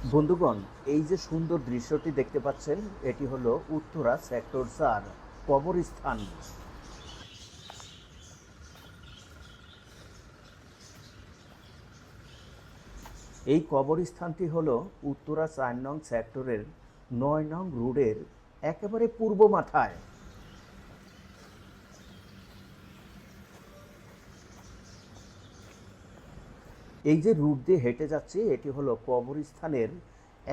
বন্ধুগণ, এই যে সুন্দর দৃশ্যটি দেখতে পাচ্ছেন, এটি হলো উত্তরা সেক্টর ৪ কবরস্থান। এই কবরস্থানটি হলো উত্তরা ৪ নং সেক্টরের ৯ নং রোডের একেবারে পূর্ব মাথায়। এই যে রুট দিয়ে হেঁটে যাচ্ছি, এটি হলো কবরস্থানের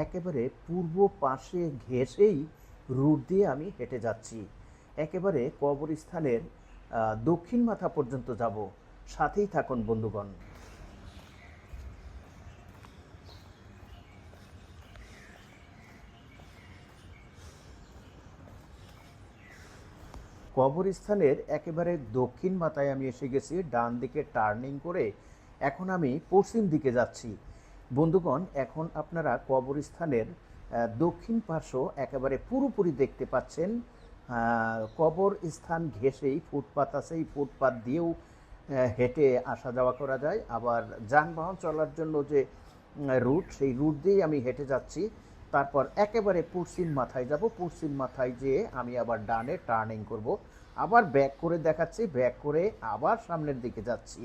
একেবারে পূর্ব পাশে ঘেঁষেই রুট দিয়ে আমি হেঁটে যাচ্ছি। একেবারে কবরস্থানের দক্ষিণ মাথা পর্যন্ত যাব। সাথেই থাকুন বন্ধুগণ। কবরস্থানের একেবারে দক্ষিণ মাথায় আমি এসে গেছি। ডান দিকে টার্নিং করে এখন আমি পশ্চিম দিকে যাচ্ছি। বন্ধুগণ, এখন আপনারা কবরস্থানের দক্ষিণ পার্শ্ব একেবারে পুরোপুরি দেখতে পাচ্ছেন। কবরস্থান ঘেঁষেই ফুটপাত আছে, এই ফুটপাত দিয়েও হেঁটে আসা যাওয়া করা যায়। আবার যানবাহন চলার জন্য যে রুট, সেই রুট দিয়েই আমি হেঁটে যাচ্ছি। তারপর একেবারে পশ্চিম মাথায় যাব। পশ্চিম মাথায় যেয়ে আমি আবার ডানে টার্নিং করব। আবার ব্যাক করে দেখাচ্ছি, ব্যাক করে আবার সামনের দিকে যাচ্ছি।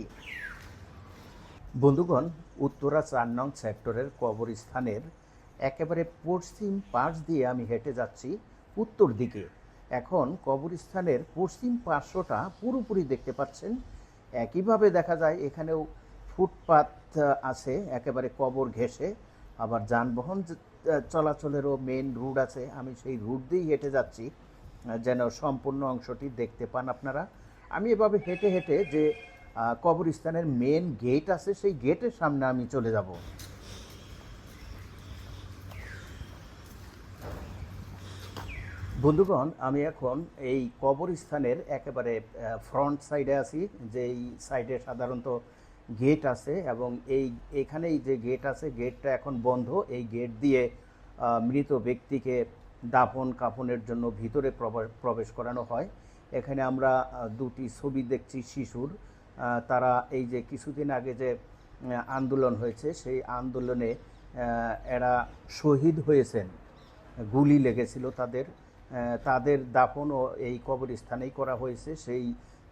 বন্ধুগণ, উত্তরা ৪ নং সেক্টরের কবরস্থানের একেবারে পশ্চিম পাশ দিয়ে আমি হেঁটে যাচ্ছি উত্তর দিকে। এখন কবরস্থানের পশ্চিম পার্শ্বটা পুরোপুরি দেখতে পাচ্ছেন। একইভাবে দেখা যায় এখানেও ফুটপাত আছে একেবারে কবর ঘেঁষে। আবার যানবাহন চলাচলেরও মেন রুট আছে। আমি সেই রুট দিয়েই হেঁটে যাচ্ছি, যেন সম্পূর্ণ অংশটি দেখতে পান আপনারা। আমি এভাবে হেঁটে হেঁটে যে কবরস্থানের মেন গেট আছে, সেই গেটের সামনে আমি চলে যাব। বন্ধুগণ, আমি এখন এই কবরস্থানের একেবারে ফ্রন্ট সাইডে আছি, যেই সাইডে সাধারণত গেট আছে, এবং এখানেই যে গেট আছে, গেটটা এখন বন্ধ। এই গেট দিয়ে মৃত ব্যক্তিকে দাফন কাফনের জন্য ভিতরে প্রবেশ করানো হয়। এখানে আমরা দুটি ছবি দেখছি শিশুর। তারা এই যে কিছুদিন আগে যে আন্দোলন হয়েছে, সেই আন্দোলনে এরা শহীদ হয়েছেন, গুলি লেগেছিল তাদের। তাদের দাফনও এই কবরস্থানেই করা হয়েছে। সেই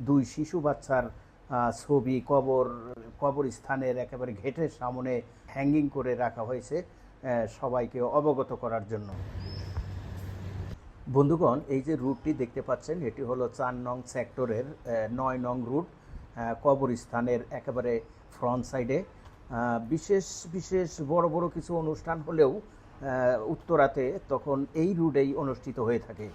দুই শিশু বাচ্চার ছবি কবরস্থানের একেবারে গেটের সামনে হ্যাঙ্গিং করে রাখা হয়েছে, সবাইকে অবগত করার জন্য। বন্ধুগণ, এই যে রুটটি দেখতে পাচ্ছেন, এটি হলো ৪ নং সেক্টরের ৯ নং রুট, কবরস্থানের একেবারে ফ্রন্ট সাইডে। বিশেষ বিশেষ বড় কিছু অনুষ্ঠান হলেও উত্তরাতে তখন এই রুটেই অনুষ্ঠিত হয়ে থাকে।